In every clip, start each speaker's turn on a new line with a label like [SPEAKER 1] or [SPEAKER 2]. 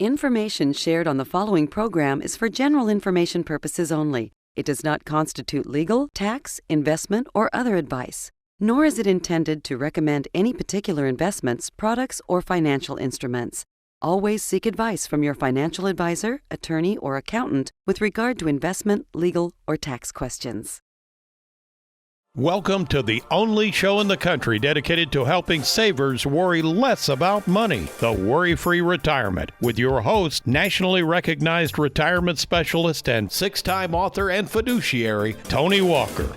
[SPEAKER 1] Information shared on the following program is for general information purposes only. It does not constitute legal, tax, investment, or other advice, nor is it intended to recommend any particular investments, products, or financial instruments. Always seek advice from your financial advisor, attorney, or accountant with regard to investment, legal, or tax questions.
[SPEAKER 2] Welcome to the only show in the country dedicated to helping savers worry less about money, the Worry-Free Retirement, with your host, nationally recognized retirement specialist and six-time author and fiduciary, Tony Walker.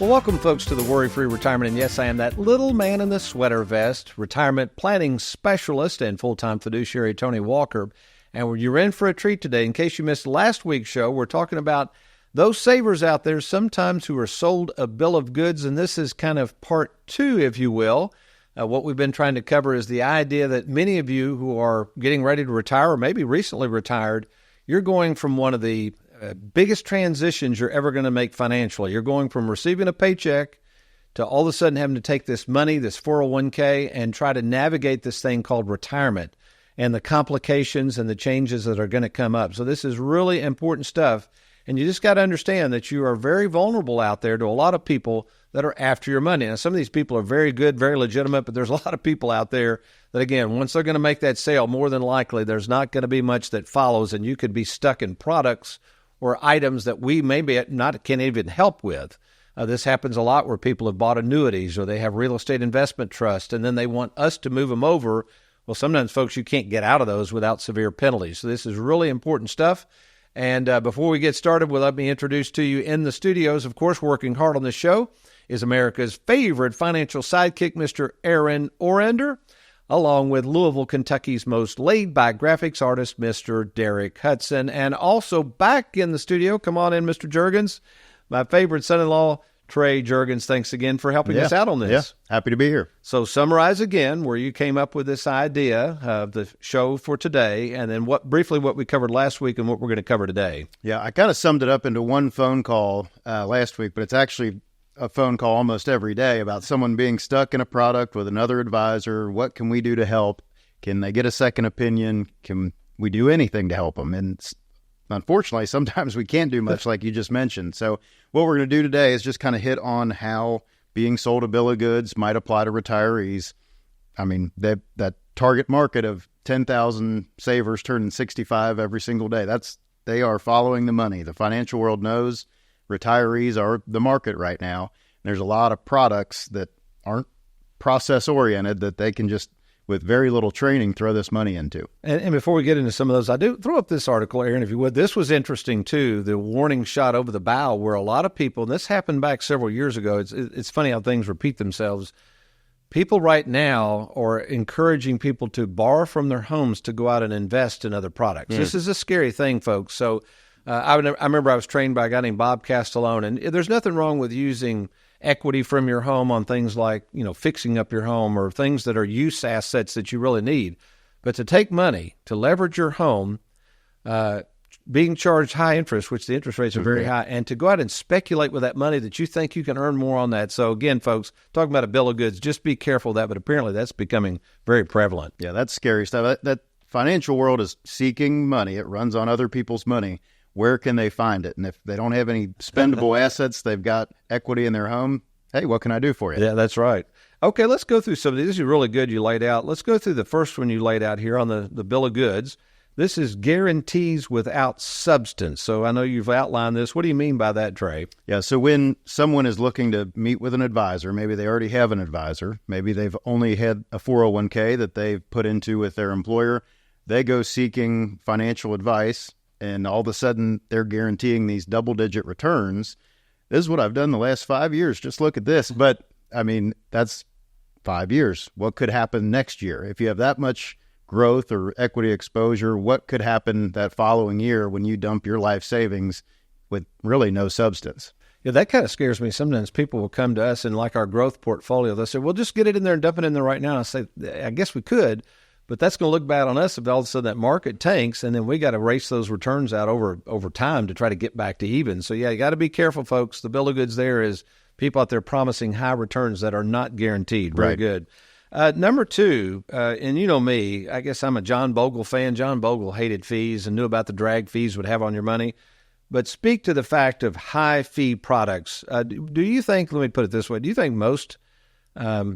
[SPEAKER 3] Well, welcome, folks, to the Worry-Free Retirement. And yes, I am that little man in the sweater vest, retirement planning specialist and full-time fiduciary, Tony Walker. And you're in for a treat today. In case you missed last week's show, we're talking about those savers out there sometimes who are sold a bill of goods, and this is kind of part two, if you will. What we've been trying to cover is the idea that many of you who are getting ready to retire or maybe recently retired, you're going from one of the biggest transitions you're ever going to make financially. You're going from receiving a paycheck to all of a sudden having to take this money, this 401k, and try to navigate this thing called retirement and the complications and the changes that are going to come up. So this is really important stuff. And you just got to understand that you are very vulnerable out there to a lot of people that are after your money. Now, some of these people are very good, very legitimate, but there's a lot of people out there that, again, once they're going to make that sale, more than likely, there's not going to be much that follows, and you could be stuck in products or items that we maybe can't even help with. This happens a lot where people have bought annuities or they have real estate investment trust, and then they want us to move them over. Well, sometimes, folks, you can't get out of those without severe penalties. So this is really important stuff. And before we get started, let me introduce to you in the studios, of course, working hard on this show is America's favorite financial sidekick, Mr. Aaron Orender, along with Louisville, Kentucky's most laid-back graphics artist, Mr. Derek Hudson. And also back in the studio, come on in, Mr. Juergens, my favorite son-in-law, Trey Juergens. Thanks again for helping us out on this.
[SPEAKER 4] Yeah, happy to be here.
[SPEAKER 3] So summarize again where you came up with this idea of the show for today, and then briefly what we covered last week and what we're going to cover today.
[SPEAKER 4] Yeah, I kind of summed it up into one phone call last week, but it's actually a phone call almost every day about someone being stuck in a product with another advisor. What can we do to help? Can they get a second opinion? Can we do anything to help them? And unfortunately, sometimes we can't do much like you just mentioned. So what we're going to do today is just kind of hit on how being sold a bill of goods might apply to retirees. I mean, that target market of 10,000 savers turning 65 every single day, they are following the money. The financial world knows retirees are the market right now. There's a lot of products that aren't process-oriented that they can just, with very little training, throw this money into.
[SPEAKER 3] And before we get into some of those, I do throw up this article, Aaron, if you would. This was interesting, too, the warning shot over the bow where a lot of people, and this happened back several years ago, it's funny how things repeat themselves. People right now are encouraging people to borrow from their homes to go out and invest in other products. This is a scary thing, folks. So I remember I was trained by a guy named Bob Castellone, and there's nothing wrong with using equity from your home on things like, fixing up your home or things that are use assets that you really need. But to take money, to leverage your home, being charged high interest, which the interest rates are very high, and to go out and speculate with that money that you think you can earn more on that. So again, folks, talking about a bill of goods, just be careful of that, but apparently that's becoming very prevalent.
[SPEAKER 4] Yeah, that's scary stuff. That financial world is seeking money. It runs on other people's money. Where can they find it? And if they don't have any spendable assets, they've got equity in their home, hey, what can I do for you?
[SPEAKER 3] Yeah, that's right. Okay, let's go through some of these. This is really good you laid out. Let's go through the first one you laid out here on the bill of goods. This is guarantees without substance. So I know you've outlined this. What do you mean by that, Trey?
[SPEAKER 4] Yeah, so when someone is looking to meet with an advisor, maybe they already have an advisor, maybe they've only had a 401k that they've put into with their employer, they go seeking financial advice, and all of a sudden they're guaranteeing these double-digit returns. This is what I've done the last 5 years. Just look at this. But, I mean, that's 5 years. What could happen next year? If you have that much growth or equity exposure, what could happen that following year when you dump your life savings with really no substance?
[SPEAKER 3] Yeah, that kind of scares me. Sometimes people will come to us and like our growth portfolio, they'll say, well, just get it in there and dump it in there right now. And I say, I guess we could, but that's going to look bad on us if all of a sudden that market tanks, and then we got to race those returns out over time to try to get back to even. So, yeah, you got to be careful, folks. The bill of goods there is people out there promising high returns that are not guaranteed. Very
[SPEAKER 4] Right.
[SPEAKER 3] good. Number two, and you know me, I guess I'm a John Bogle fan. John Bogle hated fees and knew about the drag fees would have on your money. But speak to the fact of high fee products. Do you think, let me put it this way, do you think most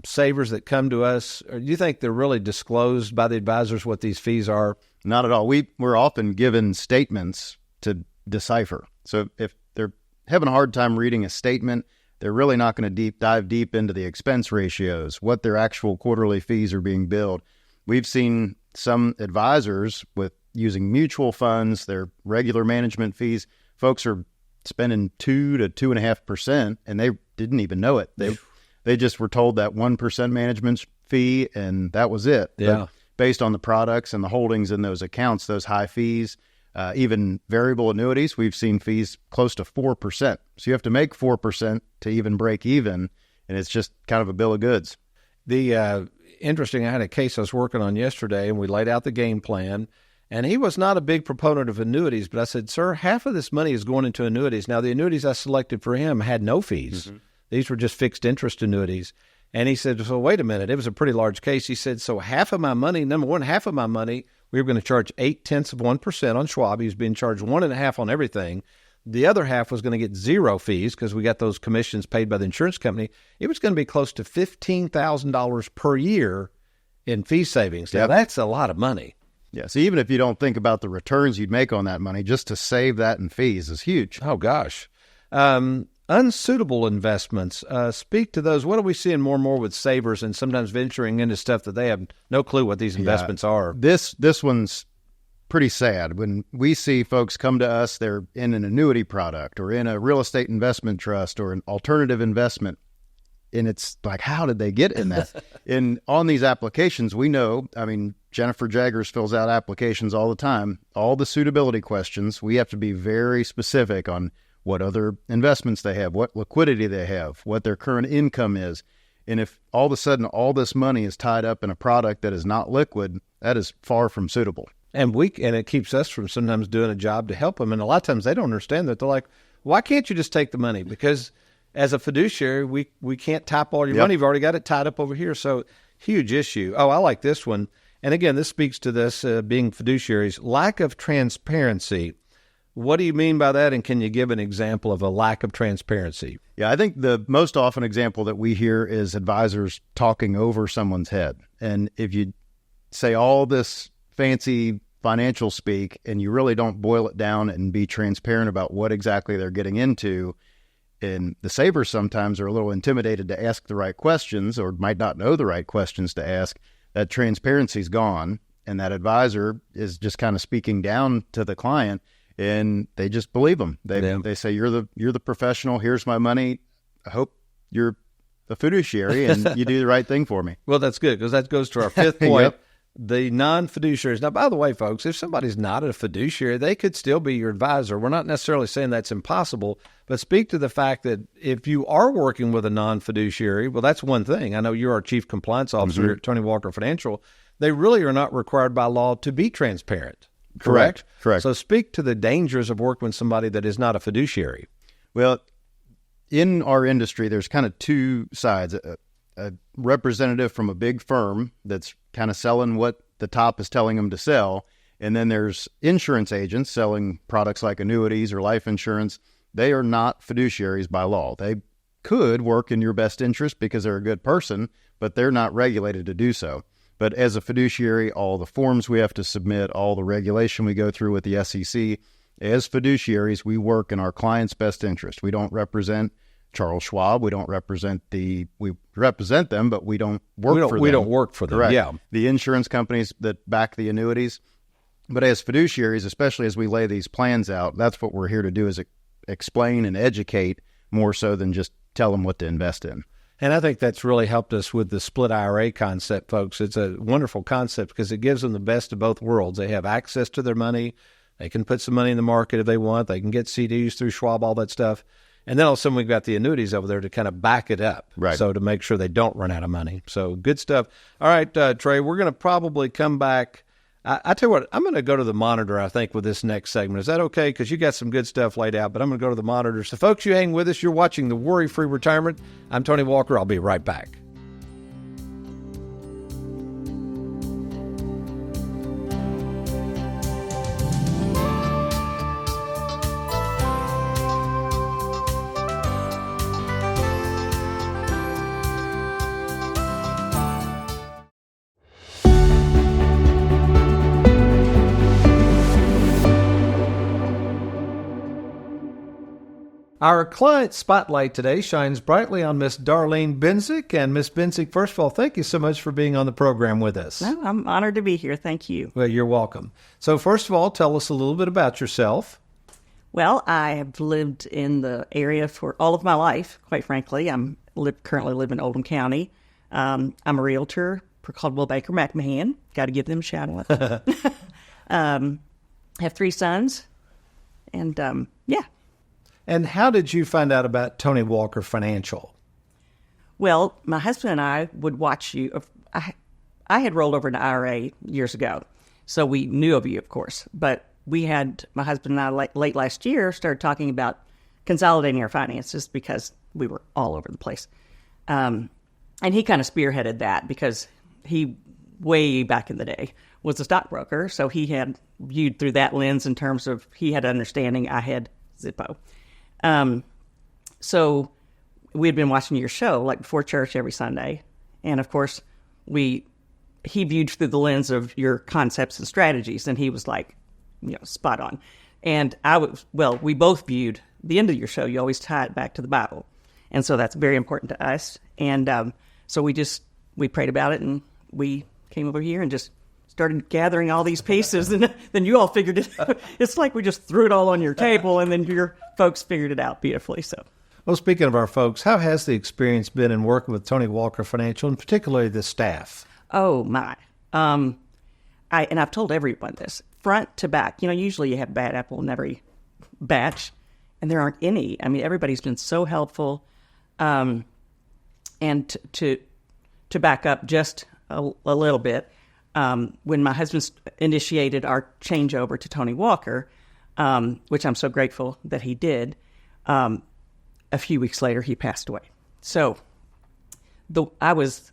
[SPEAKER 3] savers that come to us, or do you think they're really disclosed by the advisors what these fees are?
[SPEAKER 4] Not at all. We're often given statements to decipher. So if they're having a hard time reading a statement, they're really not going to dive deep into the expense ratios, what their actual quarterly fees are being billed. We've seen some advisors with using mutual funds, their regular management fees. Folks are spending 2 to 2.5%, and they didn't even know it. They just were told that 1% management fee, and that was it.
[SPEAKER 3] Yeah.
[SPEAKER 4] But based on the products and the holdings in those accounts, those high fees, even variable annuities, we've seen fees close to 4%. So you have to make 4% to even break even, and it's just kind of a bill of goods.
[SPEAKER 3] Interesting, I had a case I was working on yesterday, and we laid out the game plan, and he was not a big proponent of annuities, but I said, sir, half of this money is going into annuities. Now, the annuities I selected for him had no fees. Mm-hmm. These were just fixed interest annuities. And he said, so wait a minute, it was a pretty large case. He said, so half of my money, number one, half of my money, we were going to charge 0.8% on Schwab. He was being charged 1.5% on everything. The other half was going to get zero fees because we got those commissions paid by the insurance company. It was going to be close to $15,000 per year in fee savings. Now, that's a lot of money.
[SPEAKER 4] Yeah, so even if you don't think about the returns you'd make on that money, just to save that in fees is huge.
[SPEAKER 3] Oh, gosh. Unsuitable investments. Speak to those. What are we seeing more and more with savers and sometimes venturing into stuff that they have no clue what these investments are?
[SPEAKER 4] This one's pretty sad. When we see folks come to us, they're in an annuity product or in a real estate investment trust or an alternative investment, and it's like, how did they get in that? And on these applications, we know, I mean, Jennifer Jaggers fills out applications all the time. All the suitability questions, we have to be very specific on what other investments they have, what liquidity they have, what their current income is. And if all of a sudden all this money is tied up in a product that is not liquid, that is far from suitable.
[SPEAKER 3] And it keeps us from sometimes doing a job to help them. And a lot of times they don't understand that. They're like, why can't you just take the money? Because as a fiduciary, we can't tap all your money. You've already got it tied up over here. So huge issue. Oh, I like this one. And again, this speaks to this being fiduciaries, lack of transparency. What do you mean by that? And can you give an example of a lack of transparency?
[SPEAKER 4] Yeah, I think the most often example that we hear is advisors talking over someone's head. And if you say all this fancy financial speak and you really don't boil it down and be transparent about what exactly they're getting into, and the savers sometimes are a little intimidated to ask the right questions or might not know the right questions to ask, that transparency's gone, and that advisor is just kind of speaking down to the client, and they just believe them. They say, you're the professional. Here's my money. I hope you're a fiduciary and you do the right thing for me.
[SPEAKER 3] Well, that's good, because that goes to our fifth point.
[SPEAKER 4] Yep.
[SPEAKER 3] The non-fiduciaries. Now, by the way, folks, if somebody's not a fiduciary, they could still be your advisor. We're not necessarily saying that's impossible, but speak to the fact that if you are working with a non-fiduciary, well, that's one thing. I know you're our chief compliance officer here at Tony Walker Financial. They really are not required by law to be transparent. Correct? So speak to the dangers of working with somebody that is not a fiduciary.
[SPEAKER 4] Well, in our industry, there's kind of two sides. A representative from a big firm that's kind of selling what the top is telling them to sell. And then there's insurance agents selling products like annuities or life insurance. They are not fiduciaries by law. They could work in your best interest because they're a good person, but they're not regulated to do so. But as a fiduciary, all the forms we have to submit, all the regulation we go through with the SEC, as fiduciaries, we work in our client's best interest. We don't represent Charles Schwab. We don't represent we represent them, but we don't work for them.
[SPEAKER 3] We don't work for them.
[SPEAKER 4] Correct.
[SPEAKER 3] Yeah.
[SPEAKER 4] The insurance companies that back the annuities. But as fiduciaries, especially as we lay these plans out, that's what we're here to do, is explain and educate more so than just tell them what to invest in.
[SPEAKER 3] And I think that's really helped us with the split IRA concept, folks. It's a wonderful concept because it gives them the best of both worlds. They have access to their money. They can put some money in the market if they want. They can get CDs through Schwab, all that stuff. And then all of a sudden we've got the annuities over there to kind of back it up.
[SPEAKER 4] Right.
[SPEAKER 3] So to make sure they don't run out of money. So good stuff. All right, Trey, we're going to probably come back I tell you what, I'm going to go to the monitor, I think, with this next segment. Is that okay? Because you got some good stuff laid out, but I'm going to go to the monitor. So, folks, you hang with us. You're watching the Worry-Free Retirement. I'm Tony Walker. I'll be right back. Our client spotlight today shines brightly on Miss Darlene Benzik. And Miss Benzik, first of all, thank you so much for being on the program with us.
[SPEAKER 5] No, I'm honored to be here. Thank you.
[SPEAKER 3] Well, you're welcome. So first of all, tell us a little bit about yourself.
[SPEAKER 5] Well, I have lived in the area for all of my life, quite frankly. Currently live in Oldham County. I'm a realtor for Caldwell Baker McMahon. Got to give them a shout out. Have 3 sons. And, yeah.
[SPEAKER 3] And how did you find out about Tony Walker Financial?
[SPEAKER 5] Well, my husband and I would watch you. I had rolled over an IRA years ago, so we knew of you, of course. But my husband and I, late last year, started talking about consolidating our finances because we were all over the place. And he kind of spearheaded that because he, way back in the day, was a stockbroker. So he had viewed through that lens in terms of he had understanding, I had Zippo. So we had been watching your show like before church every Sunday. And of course he viewed through the lens of your concepts and strategies. And he was like, spot on. And we both viewed the end of your show. You always tie it back to the Bible. And so that's very important to us. And, so we prayed about it and we came over here and just started gathering all these pieces, and then you all figured it out. It's like we just threw it all on your table, and then your folks figured it out beautifully. So,
[SPEAKER 3] well, speaking of our folks, how has the experience been in working with Tony Walker Financial, and particularly the staff?
[SPEAKER 5] Oh, my. I've told everyone this, front to back. Usually you have bad apple in every batch, and there aren't any. I mean, everybody's been so helpful. And to back up just a little bit, when my husband initiated our changeover to Tony Walker, which I'm so grateful that he did, a few weeks later he passed away. So I was,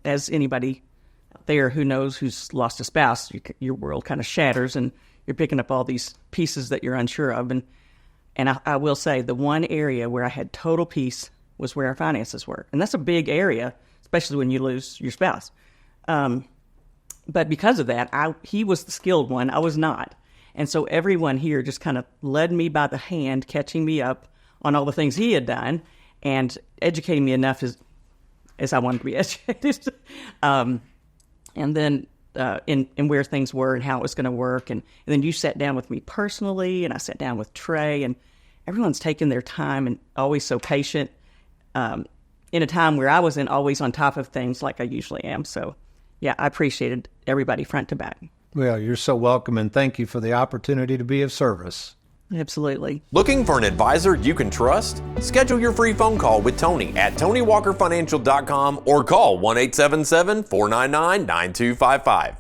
[SPEAKER 5] as anybody out there who knows who's lost a spouse, your world kind of shatters and you're picking up all these pieces that you're unsure of. And I will say the one area where I had total peace was where our finances were. And that's a big area, especially when you lose your spouse. But because of that, he was the skilled one. I was not. And so everyone here just kind of led me by the hand, catching me up on all the things he had done and educating me enough as I wanted to be educated. And then in where things were and how it was going to work. And then you sat down with me personally, and I sat down with Trey, and everyone's taken their time and always so patient in a time where I wasn't always on top of things like I usually am. So, yeah, I appreciated everybody front to back.
[SPEAKER 3] Well, you're so welcome, and thank you for the opportunity to be of service.
[SPEAKER 5] Absolutely.
[SPEAKER 6] Looking for an advisor you can trust? Schedule your free phone call with Tony at TonyWalkerFinancial.com or call 1-877-499-9255.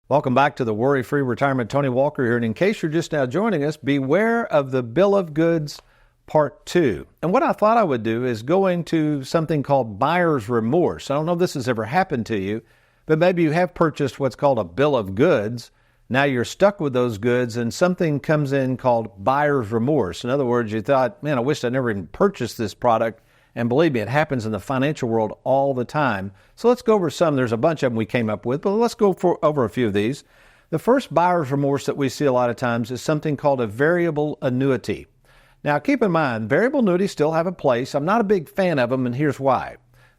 [SPEAKER 3] Welcome back to the Worry-Free Retirement. Tony Walker here, and in case you're just now joining us, beware of the Bill of Goods Part 2. And what I thought I would do is go into something called buyer's remorse. I don't know if this has ever happened to you, but maybe you have purchased what's called a bill of goods. Now you're stuck with those goods and something comes in called buyer's remorse. In other words, you thought, man, I wish I never even purchased this product. And believe me, it happens in the financial world all the time. So let's go over some. There's a bunch of them we came up with, but let's go over a few of these. The first buyer's remorse that we see a lot of times is something called a variable annuity. Now, keep in mind, variable annuities still have a place. I'm not a big fan of them, and here's why.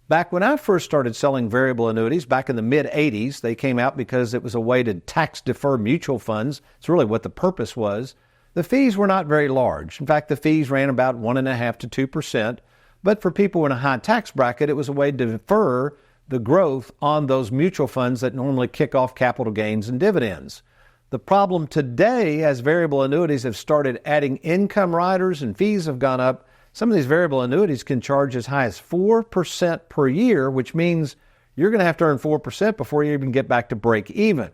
[SPEAKER 3] Back when I first started selling variable annuities, back in the mid-'80s, they came out because it was a way to tax-defer mutual funds. It's really what the purpose was. The fees were not very large. In fact, the fees ran about 1.5% to 2%. But for people in a high tax bracket, it was a way to defer the growth on those mutual funds that normally kick off capital gains and dividends. The problem today, as variable annuities have started adding income riders and fees have gone up, some of these variable annuities can charge as high as 4% per year, which means you're going to have to earn 4% before you even get back to break even.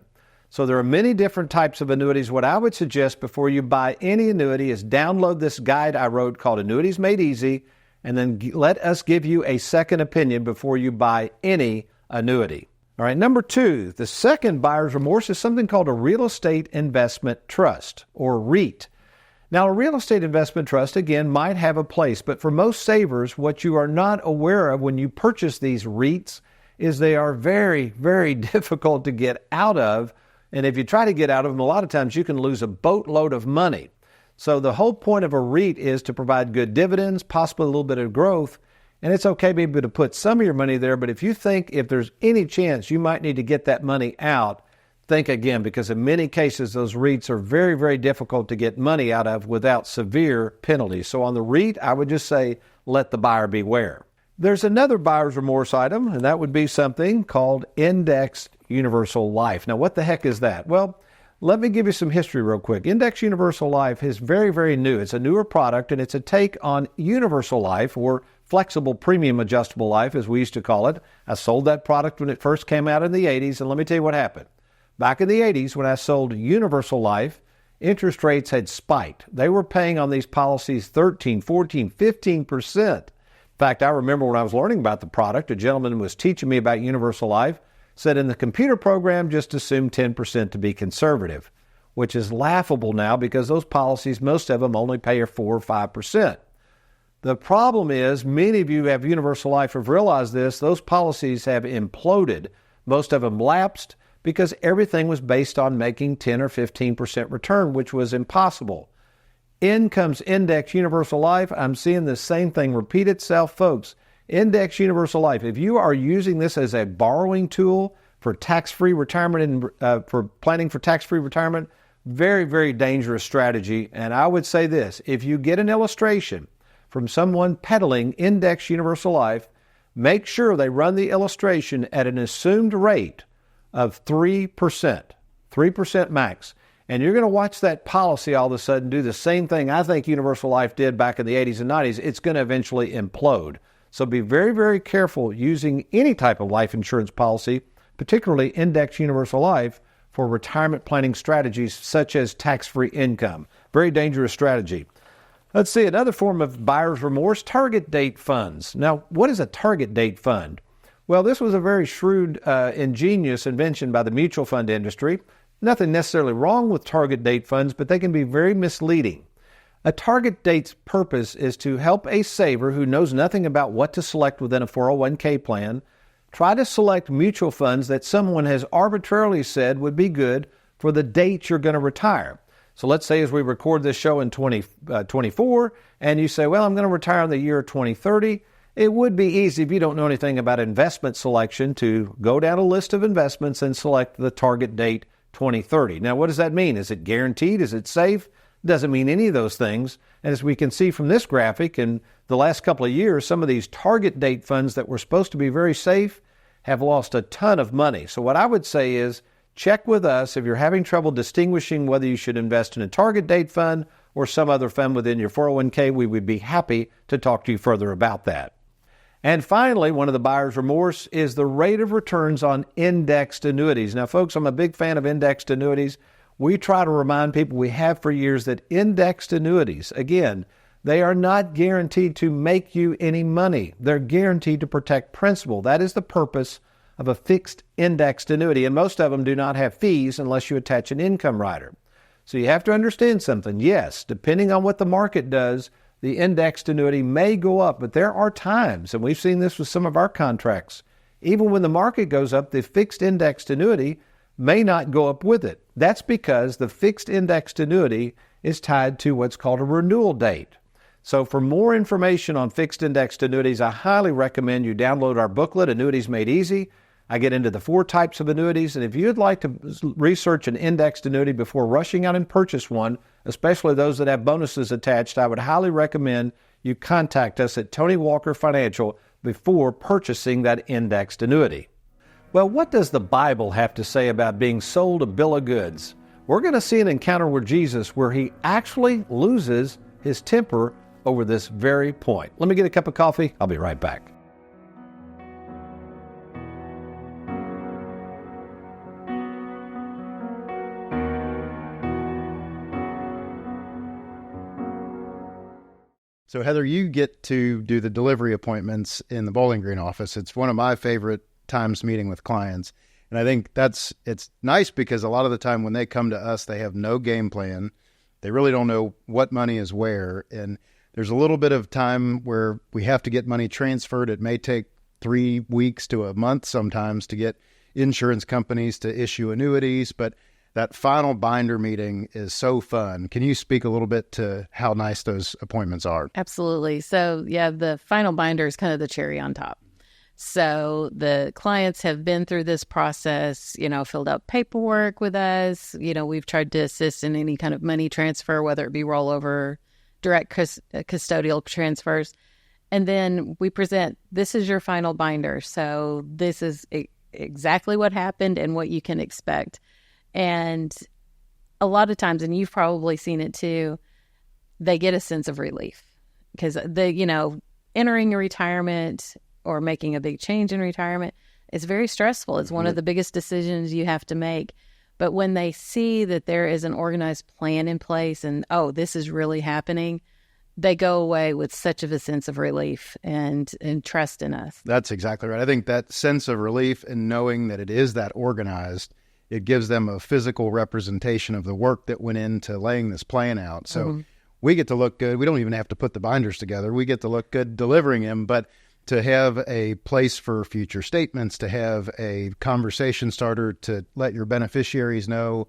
[SPEAKER 3] So there are many different types of annuities. What I would suggest before you buy any annuity is download this guide I wrote called Annuities Made Easy, and then let us give you a second opinion before you buy any annuity. All right, number 2, the second buyer's remorse is something called a real estate investment trust, or REIT. Now, a real estate investment trust, again, might have a place, but for most savers, what you are not aware of when you purchase these REITs is they are very, very difficult to get out of. And if you try to get out of them, a lot of times you can lose a boatload of money. So the whole point of a REIT is to provide good dividends, possibly a little bit of growth. And it's okay maybe to put some of your money there, but if you think if there's any chance you might need to get that money out, think again, because in many cases those REITs are very, very difficult to get money out of without severe penalties. So on the REIT, I would just say let the buyer beware. There's another buyer's remorse item, and that would be something called indexed universal life. Now, what the heck is that? Well, let me give you some history real quick. Indexed universal life is very, very new. It's a newer product, and it's a take on universal life, or flexible premium adjustable life, as we used to call it. I sold that product when it first came out in the 80s, and let me tell you what happened. Back in the 80s, when I sold universal life, interest rates had spiked. They were paying on these policies 13, 14, 15%. In fact, I remember when I was learning about the product, a gentleman was teaching me about universal life, said in the computer program, just assume 10% to be conservative, which is laughable now because those policies, most of them only pay 4 or 5%. The problem is, many of you who have universal life have realized this, those policies have imploded. Most of them lapsed because everything was based on making 10 or 15% return, which was impossible. In comes Index Universal Life. I'm seeing the same thing repeat itself, folks. Index Universal Life. If you are using this as a borrowing tool for tax-free retirement and for planning for tax-free retirement, very, very dangerous strategy. And I would say this, if you get an illustration from someone peddling Index Universal Life, make sure they run the illustration at an assumed rate of 3%, 3% max. And you're going to watch that policy all of a sudden do the same thing I think Universal Life did back in the 80s and 90s. It's going to eventually implode. So be very, very careful using any type of life insurance policy, particularly Index Universal Life, for retirement planning strategies such as tax-free income. Very dangerous strategy. Let's see, another form of buyer's remorse, target date funds. Now, what is a target date fund? Well, this was a very shrewd, ingenious invention by the mutual fund industry. Nothing necessarily wrong with target date funds, but they can be very misleading. A target date's purpose is to help a saver who knows nothing about what to select within a 401k plan try to select mutual funds that someone has arbitrarily said would be good for the date you're going to retire. So let's say as we record this show in 2024, and you say, well, I'm going to retire in the year 2030. It would be easy if you don't know anything about investment selection to go down a list of investments and select the target date 2030. Now, what does that mean? Is it guaranteed? Is it safe? It doesn't mean any of those things. And as we can see from this graphic, in the last couple of years, some of these target date funds that were supposed to be very safe have lost a ton of money. So what I would say is check with us if you're having trouble distinguishing whether you should invest in a target date fund or some other fund within your 401k. We would be happy to talk to you further about that. And finally, one of the buyer's remorse is the rate of returns on indexed annuities. Now, folks, I'm a big fan of indexed annuities. We try to remind people, we have for years, that indexed annuities, again, they are not guaranteed to make you any money. They're guaranteed to protect principal. That is the purpose of a fixed indexed annuity, and most of them do not have fees unless you attach an income rider. So you have to understand something. Yes, depending on what the market does, the indexed annuity may go up, but there are times, and we've seen this with some of our contracts, even when the market goes up, the fixed indexed annuity may not go up with it. That's because the fixed indexed annuity is tied to what's called a renewal date. So for more information on fixed indexed annuities, I highly recommend you download our booklet, Annuities Made Easy. I get into the 4 types of annuities, and if you'd like to research an indexed annuity before rushing out and purchase one, especially those that have bonuses attached, I would highly recommend you contact us at Tony Walker Financial before purchasing that indexed annuity. Well, what does the Bible have to say about being sold a bill of goods? We're going to see an encounter with Jesus where he actually loses his temper over this very point. Let me get a cup of coffee. I'll be right back.
[SPEAKER 4] So Heather, you get to do the delivery appointments in the Bowling Green office. It's one of my favorite times meeting with clients. And I think it's nice because a lot of the time when they come to us, they have no game plan. They really don't know what money is where. And there's a little bit of time where we have to get money transferred. It may take 3 weeks to a month sometimes to get insurance companies to issue annuities, but that final binder meeting is so fun. Can you speak a little bit to how nice those appointments are?
[SPEAKER 7] Absolutely. So, yeah, the final binder is kind of the cherry on top. So the clients have been through this process, filled out paperwork with us. We've tried to assist in any kind of money transfer, whether it be rollover, direct custodial transfers. And then we present, this is your final binder. So this is exactly what happened and what you can expect. And a lot of times, and you've probably seen it too, they get a sense of relief because entering a retirement or making a big change in retirement is very stressful. It's one of the biggest decisions you have to make. But when they see that there is an organized plan in place and, oh, this is really happening, they go away with such of a sense of relief and trust in us.
[SPEAKER 4] That's exactly right. I think that sense of relief and knowing that it is that organized, it gives them a physical representation of the work that went into laying this plan out. So we get to look good. We don't even have to put the binders together. We get to look good delivering them, but to have a place for future statements, to have a conversation starter to let your beneficiaries know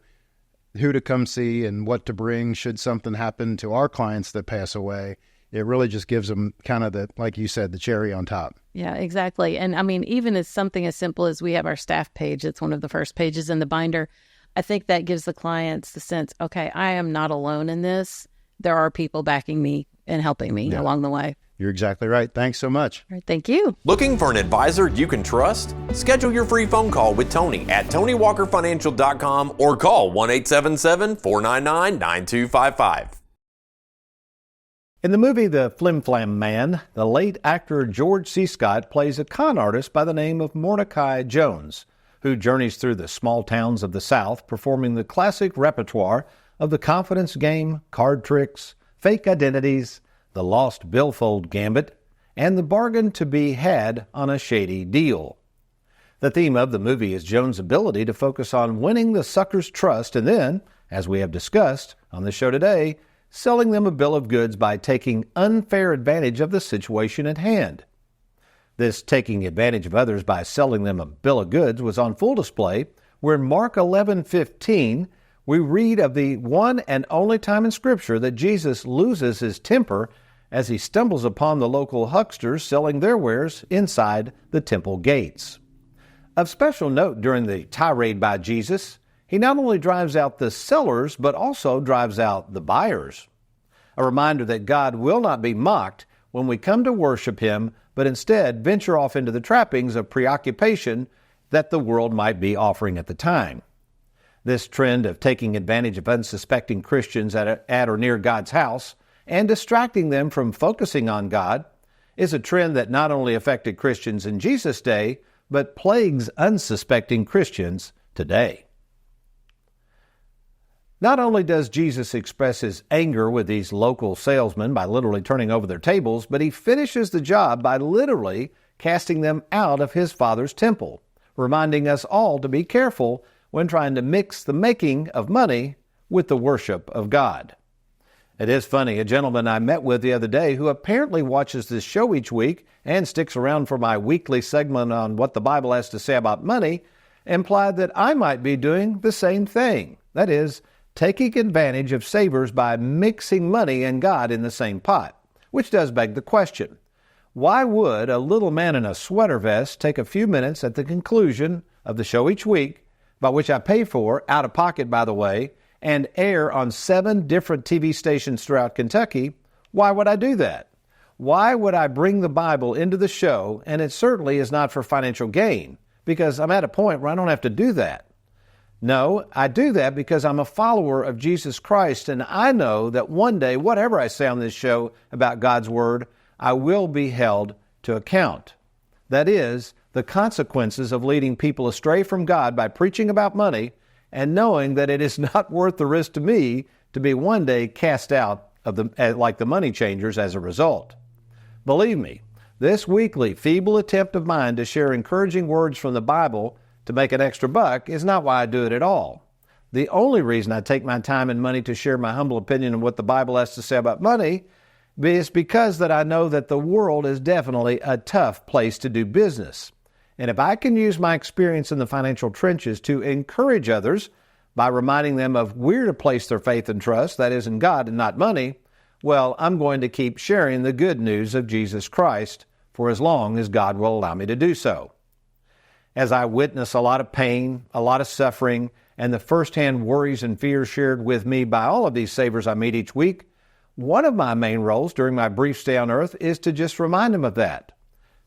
[SPEAKER 4] who to come see and what to bring should something happen to our clients that pass away. It really just gives them kind of like you said, the cherry on top.
[SPEAKER 7] Yeah, exactly. And I mean, even as something as simple as we have our staff page, it's one of the first pages in the binder. I think that gives the clients the sense, okay, I am not alone in this. There are people backing me and helping me along the way.
[SPEAKER 4] You're exactly right. Thanks so much.
[SPEAKER 7] All right, thank you.
[SPEAKER 6] Looking for an advisor you can trust? Schedule your free phone call with Tony at TonyWalkerFinancial.com or call 1-877-499-9255.
[SPEAKER 3] In the movie The Flim Flam Man, the late actor George C. Scott plays a con artist by the name of Mordecai Jones, who journeys through the small towns of the South performing the classic repertoire of the confidence game, card tricks, fake identities, the lost billfold gambit, and the bargain to be had on a shady deal. The theme of the movie is Jones' ability to focus on winning the sucker's trust and then, as we have discussed on the show today, selling them a bill of goods by taking unfair advantage of the situation at hand. This taking advantage of others by selling them a bill of goods was on full display where in Mark 11:15 we read of the one and only time in Scripture that Jesus loses his temper as he stumbles upon the local hucksters selling their wares inside the temple gates. Of special note during the tirade by Jesus, he not only drives out the sellers, but also drives out the buyers. A reminder that God will not be mocked when we come to worship him, but instead venture off into the trappings of preoccupation that the world might be offering at the time. This trend of taking advantage of unsuspecting Christians at or near God's house and distracting them from focusing on God is a trend that not only affected Christians in Jesus' day, but plagues unsuspecting Christians today. Not only does Jesus express his anger with these local salesmen by literally turning over their tables, but he finishes the job by literally casting them out of his Father's temple, reminding us all to be careful when trying to mix the making of money with the worship of God. It is funny, a gentleman I met with the other day who apparently watches this show each week and sticks around for my weekly segment on what the Bible has to say about money, implied that I might be doing the same thing. That is, taking advantage of savers by mixing money and God in the same pot, which does beg the question, why would a little man in a sweater vest take a few minutes at the conclusion of the show each week, by which I pay for, out of pocket by the way, and air on 7 different TV stations throughout Kentucky? Why would I do that? Why would I bring the Bible into the show? And it certainly is not for financial gain, because I'm at a point where I don't have to do that. No, I do that because I'm a follower of Jesus Christ, and I know that one day, whatever I say on this show about God's Word, I will be held to account. That is, the consequences of leading people astray from God by preaching about money and knowing that it is not worth the risk to me to be one day cast out like the money changers as a result. Believe me, this weekly feeble attempt of mine to share encouraging words from the Bible to make an extra buck is not why I do it at all. The only reason I take my time and money to share my humble opinion of what the Bible has to say about money is because that I know that the world is definitely a tough place to do business. And if I can use my experience in the financial trenches to encourage others by reminding them of where to place their faith and trust, that is in God and not money, well, I'm going to keep sharing the good news of Jesus Christ for as long as God will allow me to do so. As I witness a lot of pain, a lot of suffering, and the firsthand worries and fears shared with me by all of these savers I meet each week, one of my main roles during my brief stay on earth is to just remind them of that.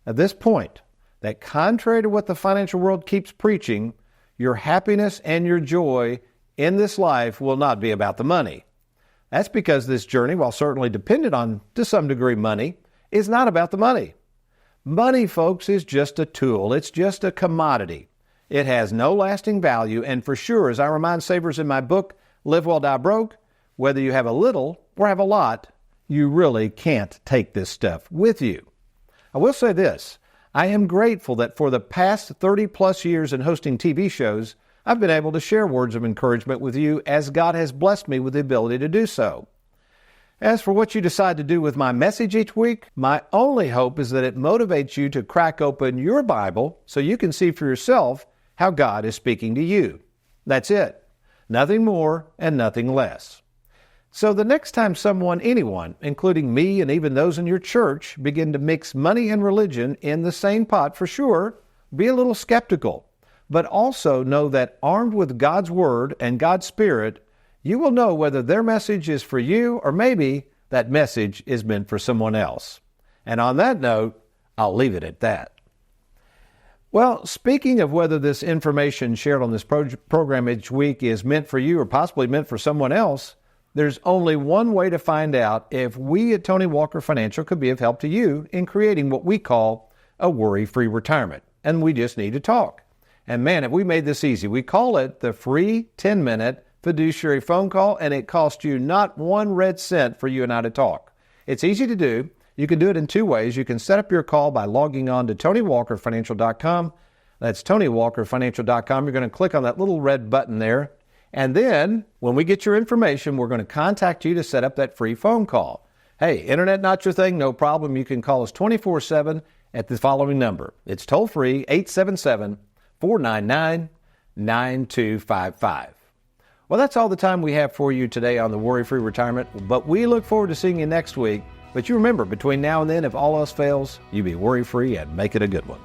[SPEAKER 3] At this point, that contrary to what the financial world keeps preaching, your happiness and your joy in this life will not be about the money. That's because this journey, while certainly dependent on, to some degree, money, is not about the money. Money, folks, is just a tool. It's just a commodity. It has no lasting value, and for sure, as I remind savers in my book, Live Well, Die Broke, whether you have a little or have a lot, you really can't take this stuff with you. I will say this. I am grateful that for the past 30-plus years in hosting TV shows, I've been able to share words of encouragement with you as God has blessed me with the ability to do so. As for what you decide to do with my message each week, my only hope is that it motivates you to crack open your Bible so you can see for yourself how God is speaking to you. That's it. Nothing more and nothing less. So the next time anyone, including me and even those in your church, begin to mix money and religion in the same pot, for sure, be a little skeptical. But also know that armed with God's Word and God's Spirit, you will know whether their message is for you or maybe that message is meant for someone else. And on that note, I'll leave it at that. Well, speaking of whether this information shared on this program each week is meant for you or possibly meant for someone else, there's only one way to find out if we at Tony Walker Financial could be of help to you in creating what we call a worry-free retirement. And we just need to talk. And man, if we made this easy, we call it the free 10-minute fiduciary phone call, and it costs you not 1 red cent for you and I to talk. It's easy to do. You can do it in 2 ways. You can set up your call by logging on to TonyWalkerFinancial.com. That's TonyWalkerFinancial.com. You're going to click on that little red button there. And then when we get your information, we're going to contact you to set up that free phone call. Hey, internet not your thing? No problem. You can call us 24/7 at the following number. It's toll-free, 877-499-9255. Well, that's all the time we have for you today on the Worry-Free Retirement, but we look forward to seeing you next week. But you remember, between now and then, if all else fails, you be worry-free and make it a good one.